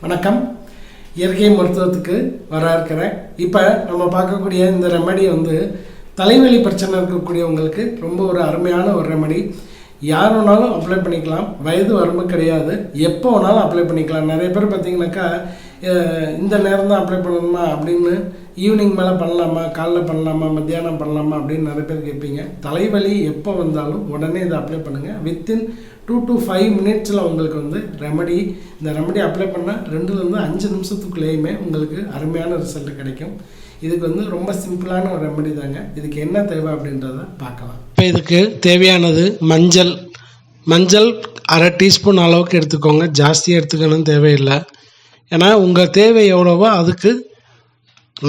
வணக்கம். இயற்கை மருத்துவத்துக்கு இருக்கிறேன். இப்போ நம்ம பார்க்கக்கூடிய இந்த ரெமடி தலைவலி பிரச்சனை இருக்கக்கூடியவங்களுக்கு ரொம்ப ஒரு அருமையான ஒரு ரெமடி. யார் வேணாலும் அப்ளை பண்ணிக்கலாம், வயது வரம்பு கிடையாது, எப்போ வேணாலும் அப்ளை பண்ணிக்கலாம். நிறைய பேர் பார்த்தீங்கன்னாக்கா இந்த நேரம் தான் அப்ளை பண்ணணுமா அப்படின்னு, ஈவினிங் மேலே பண்ணலாமா, காலைல பண்ணலாமா, மத்தியானம் பண்ணலாமா அப்படின்னு நிறைய பேர் கேட்பீங்க. தலைவலி எப்போ வந்தாலும் உடனே இதை அப்ளை பண்ணுங்கள். வித்தின் 2 to 5 மினிட்ஸில் உங்களுக்கு ரெமடி, இந்த ரெமடி அப்ளை பண்ணால் 2லேருந்து 5 நிமிஷத்துக்குள்ளேயுமே உங்களுக்கு அருமையான ரிசல்ட் கிடைக்கும். இதுக்கு ரொம்ப சிம்பிளான ஒரு ரெமடி தாங்க. இதுக்கு என்ன தேவை அப்படின்றத பார்க்கலாம். இப்போ இதுக்கு தேவையானது மஞ்சள் அரை டீஸ்பூன் அளவுக்கு எடுத்துக்கோங்க. ஜாஸ்தியாக எடுத்துக்கணும்னு தேவையில்லை. ஏன்னா உங்கள் தேவை எவ்வளவோ அதுக்கு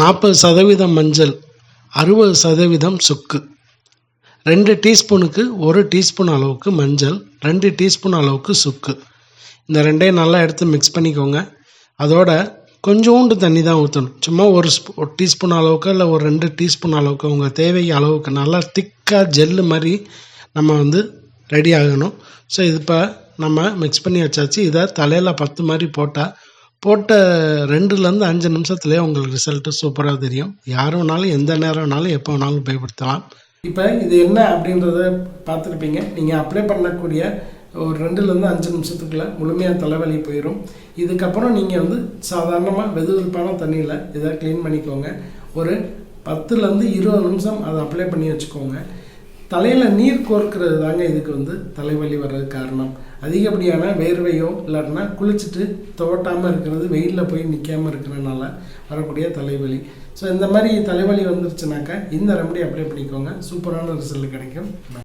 40% மஞ்சள், 60% சுக்கு. 2 டீஸ்பூனுக்கு 1 டீஸ்பூன் அளவுக்கு மஞ்சள், 2 டீஸ்பூன் அளவுக்கு சுக்கு. இந்த ரெண்டையும் நல்லா எடுத்து மிக்ஸ் பண்ணிக்கோங்க. அதோட கொஞ்சோண்டு தண்ணி தான் ஊற்றணும். சும்மா ஒரு டீஸ்பூன் அளவுக்கு இல்லை ஒரு 2 டீஸ்பூன் அளவுக்கு உங்கள் தேவை அளவுக்கு நல்லா திக்காக ஜெல்லு மாதிரி நம்ம ரெடி ஆகணும். ஸோ இது இப்போ நம்ம மிக்ஸ் பண்ணி வச்சாச்சு. இதை தலையில் 10 மாதிரி போட்ட 2லேருந்து 5 நிமிஷத்துலேயே உங்களுக்கு ரிசல்ட்டு சூப்பராக தெரியும். யார் வேணாலும் எந்த நேரம் வேணாலும் எப்போ வேணாலும் பயன்படுத்தலாம். இப்போ இது என்ன அப்படின்றத பார்த்துருப்பீங்க. நீங்கள் அப்ளை பண்ணக்கூடிய ஒரு 2லேருந்து 5 நிமிஷத்துக்குள்ளே முழுமையாக தலைவலி போயிடும். இதுக்கப்புறம் நீங்கள் சாதாரணமாக வெதுவெதுப்பான தண்ணியில் இதை க்ளீன் பண்ணிக்கோங்க. ஒரு 10லேருந்து 20 நிமிஷம் அதை அப்ளை பண்ணி வச்சுக்கோங்க. தலையில் நீர் கோர்க்கிறது தாங்க இதுக்கு தலைவலி வர்றதுக்கு காரணம். அதிகப்படியான வேர்வையோ இல்லைன்னா குளிச்சுட்டு துவட்டாமல் இருக்கிறது, வெயிலில் போய் நிற்காமல் இருக்கிறதுனால வரக்கூடிய தலைவலி. ஸோ இந்த மாதிரி தலைவலி வந்துருச்சுனாக்கா இந்த ரெமடி அப்ளை பண்ணிக்கோங்க. சூப்பரான ரிசல்ட் கிடைக்கும்.